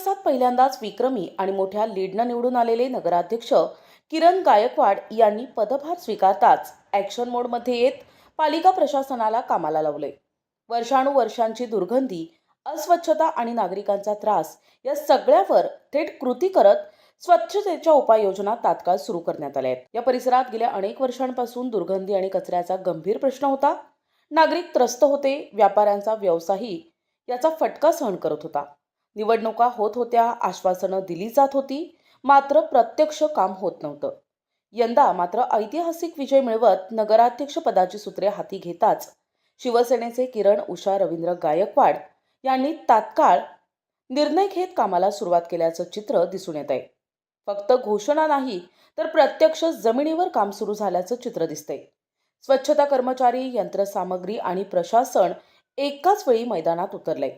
इतिहासात पहिल्यांदाच विक्रमी आणि मोठ्या लीडनं निवडून आलेले नगराध्यक्ष किरण गायकवाड यांनी पदभार स्वीकारताच ॲक्शन मोडमध्ये येत पालिका प्रशासनाला कामाला लावले। वर्षानुवर्षांची दुर्गंधी, अस्वच्छता आणि नागरिकांचा त्रास या सगळ्यावर थेट कृती करत स्वच्छतेच्या उपाययोजना तात्काळ सुरू करण्यात आल्या आहेत। या परिसरात गेल्या अनेक वर्षांपासून दुर्गंधी आणि कचऱ्याचा गंभीर प्रश्न होता। नागरिक त्रस्त होते, व्यापाऱ्यांचा व्यवसायही याचा फटका सहन करत होता। निवडणुका होत होत्या, आश्वासनं दिली जात होती, मात्र प्रत्यक्ष काम होत नव्हतं। यंदा मात्र ऐतिहासिक विजय मिळवत नगराध्यक्ष पदाची सूत्रे हाती घेताच शिवसेनेचे किरण उषा रवींद्र गायकवाड यांनी तात्काळ निर्णय घेत कामाला सुरुवात केल्याचं चित्र दिसून येत आहे। फक्त घोषणा नाही तर प्रत्यक्ष जमिनीवर काम सुरू झाल्याचं चित्र दिसतंय। स्वच्छता कर्मचारी, यंत्रसामग्री आणि प्रशासन एकाच वेळी मैदानात उतरले।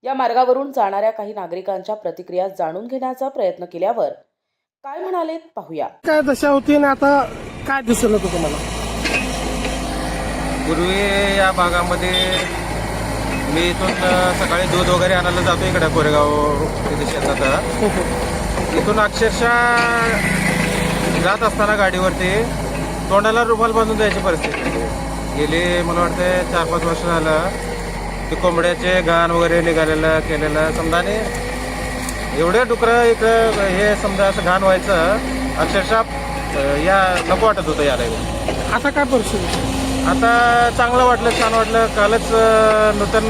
या मार्गावरून जाणाऱ्या काही नागरिकांच्या प्रतिक्रिया जाणून घेण्याचा प्रयत्न केल्यावर काय म्हणालेत पाहूया। काय दशा होती आणि आता काय दिसलं होतं तुम्हाला? पूर्वी या भागामध्ये मी इथून सकाळी दूध वगैरे आणायला जातो इकडे कोरेगाव तिथे शेतात। इथून अक्षरशः जात असताना गाडीवरती तोंडाला रुमाल बांधून जायची परिस्थिती गेली। मला वाटतं 4-5 वर्ष झालं ते कोंबड्याचे घाण वगैरे निघालेलं केलेलं समजा, आणि एवढे डुकरं इकडं हे समजा असं घाण व्हायचं अक्षरशः या नको वाटत होतं याला। आता काय परिस्थिती? आता चांगलं वाटलं, छान वाटलं। कालच नूतन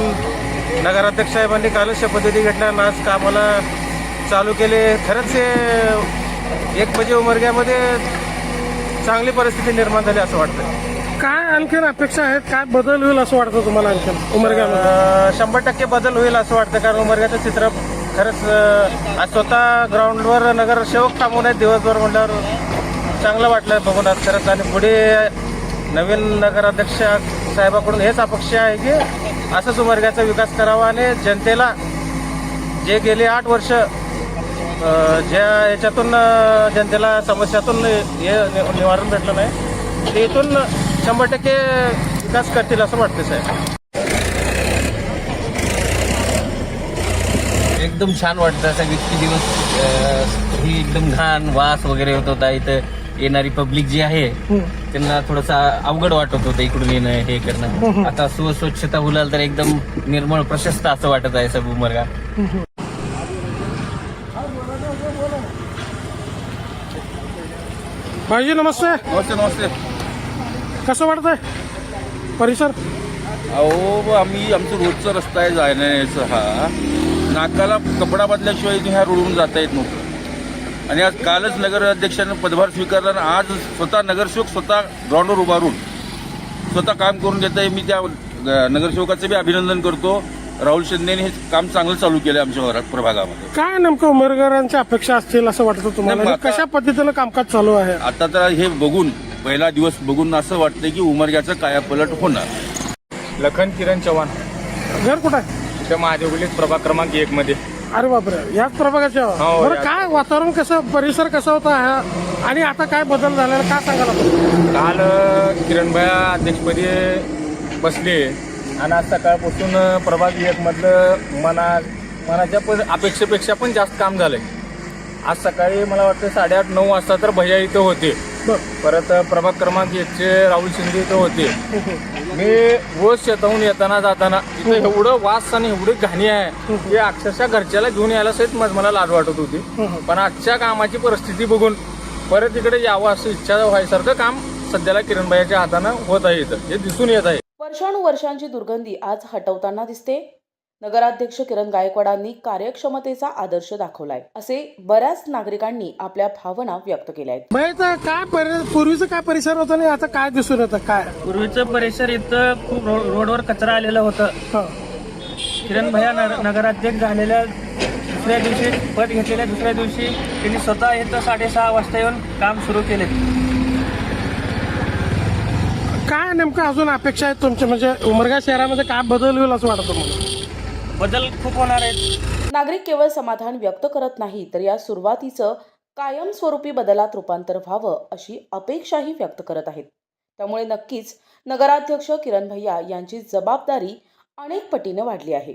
नगराध्यक्ष साहेबांनी कालच शपथविधी घेतला आणि आज कामाला चालू केले। खरंच हे एक म्हणजे उमरग्यामध्ये चांगली परिस्थिती निर्माण झाली असं वाटतं। काय आणखीन अपेक्षा आहेत? काय बदल होईल असं वाटतं तुम्हाला आणखीन उमरग्यामध्ये? 100% बदल होईल असं वाटतं, कारण उमरग्याचं चित्र खरंच आज स्वतः ग्राउंडवर नगरसेवक थांबून आहेत दिवसभर म्हटल्यावर चांगलं वाटलं बघून आज खरंच। आणि पुढे नवीन नगराध्यक्ष साहेबाकडून हेच अपेक्षा आहे की असंच उमरग्याचा विकास करावा आणि जनतेला जे गेले 8 वर्ष ज्या याच्यातून जनतेला समस्यातून हे निवारण भेटलं नाही ते इथून 100% विकास करतील असं वाटतं साहेब। एकदम छान वाटतं। असं इतके दिवस ही एकदम घाण वास वगैरे होत होता। इथं येणारी पब्लिक जी आहे त्यांना थोडंसं अवघड वाटत होतं इकडून येणं हे करणं। आता स्वच्छता होईल तर एकदम निर्मळ प्रशस्त असं वाटत आहे सब उमरगा। भाईजी नमस्ते। नमस्ते नमस्ते। कसं वाटतंय परिसर? अहो आम्ही आमचं रोजचा रस्ता आहे जाण्याचा, हा नाकाला कपडा बदल्याशिवाय ह्या रोडून जाता येत नव्हतं। आणि आज कालच नगराध्यक्षांनी पदभार स्वीकारला आणि आज स्वतः नगरसेवक स्वतः ग्राउंडवर उभारून स्वतः काम करून देत आहे। मी त्या नगरसेवकाचं बी अभिनंदन करतो। राहुल शिंदेने हे काम चांगलं चालू केलं आमच्या प्रभागामध्ये। काय नेमकं उमरगरांच्या अपेक्षा असतील असं वाटतं तुम्हाला? नाही, कशा पद्धतीनं कामकाज चालू आहे आता तर हे बघून पहिला दिवस बघून असं वाटतंय की उमरग्याचं कायापलट होणार। लखन किरण चव्हाण, घर कुठं आहे? इथं महादेवगलीत प्रभाग क्रमांक 1 मध्ये। अरे बापरे, याच प्रभागाच्या? हो, बरं, काय वातावरण कसं, परिसर कसा होता आणि आता काय बदल झालेला काय सांगायला? काल किरणभाया अध्यक्षपदी बसले आणि आज सकाळपासून प्रभाग 1 मधलं मनाच्या अपेक्षेपेक्षा पण जास्त काम झालंय। आज सकाळी मला वाटतं 8:30-9 वाजता तर भैया इथं होते। परत प्रभाग क्रमांक 1चे राहुल शिंदे इथं होते। मी रोज शेताहून येताना जाताना इथं एवढं वास आणि एवढी घाणी आहे की अक्षरशः घरच्याला घेऊन यायला सहित मला लाज वाटत होती। पण आजच्या कामाची परिस्थिती बघून परत इकडे यावं असं इच्छा व्हायसारखं काम सध्याला किरणभाईच्या हातानं होत आहे, इथं हे दिसून येत आहे। वर्षानुवर्षांची दुर्गंधी आज हटवताना दिसते। नगराध्यक्ष किरण गायकवाडांनी कार्यक्षमतेचा आदर्श दाखवलाय असे बऱ्याच नागरिकांनी आपल्या भावना व्यक्त केल्या आहेत। भाई काय पूर्वीचं काय परिसर होतं आणि आता काय दिसून येतं? काय पूर्वीचं परिसर इथं खूप रोडवर कचरा आलेला होतं। किरण भैया नगराध्यक्ष झालेल्या दुसऱ्या दिवशी, पद घेतलेल्या दुसऱ्या दिवशी त्यांनी स्वतः इथं 6:30 वाजता येऊन काम सुरू केले। काय नेमकं अजून अपेक्षा आहेत तुमच्या, म्हणजे उमरगा शहरामध्ये काय बदल होईल असं वाटतं तुम्हाला? बदल खूप होणार आहेत। नागरिक केवळ समाधान व्यक्त करत नाही तर या सुरुवातीचं कायमस्वरूपी बदलात रूपांतर व्हावं अशी अपेक्षाही व्यक्त करत आहेत। त्यामुळे नक्कीच नगराध्यक्ष किरण भैया यांची जबाबदारी अनेक पटीने वाढली आहे।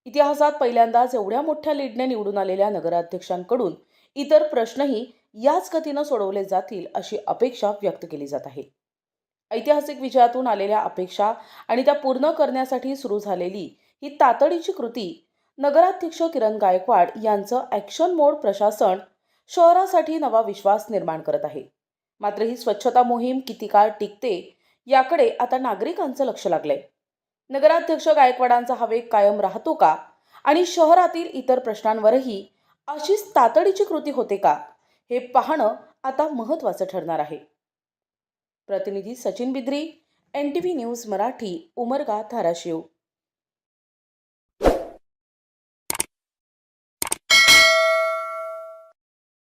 इतिहासात पहिल्यांदाच एवढ्या मोठ्या लीडने निवडून आलेल्या नगराध्यक्षांकडून इतर प्रश्नही याच गतीनं सोडवले जातील अशी अपेक्षा व्यक्त केली जात आहे. ऐतिहासिक विजयातून आलेल्या अपेक्षा आणि त्या पूर्ण करण्यासाठी सुरू झालेली ही तातडीची कृती नगराध्यक्ष किरण गायकवाड यांचं ॲक्शन मोड प्रशासन शहरासाठी नवा विश्वास निर्माण करत आहे. मात्र ही स्वच्छता मोहीम किती काळ टिकते याकडे आता नागरिकांचं लक्ष लागलंय. नगराध्यक्ष गायकवाडांचा हा वेग कायम राहतो का आणि शहरातील इतर प्रश्नांवरही अशीच तातडीची कृती होते का हे पाहणं आता महत्त्वाचं ठरणार आहे. प्रतिनिधी सचिन बिद्री, NTV न्यूज मराठी, उमरगा, धाराशिव.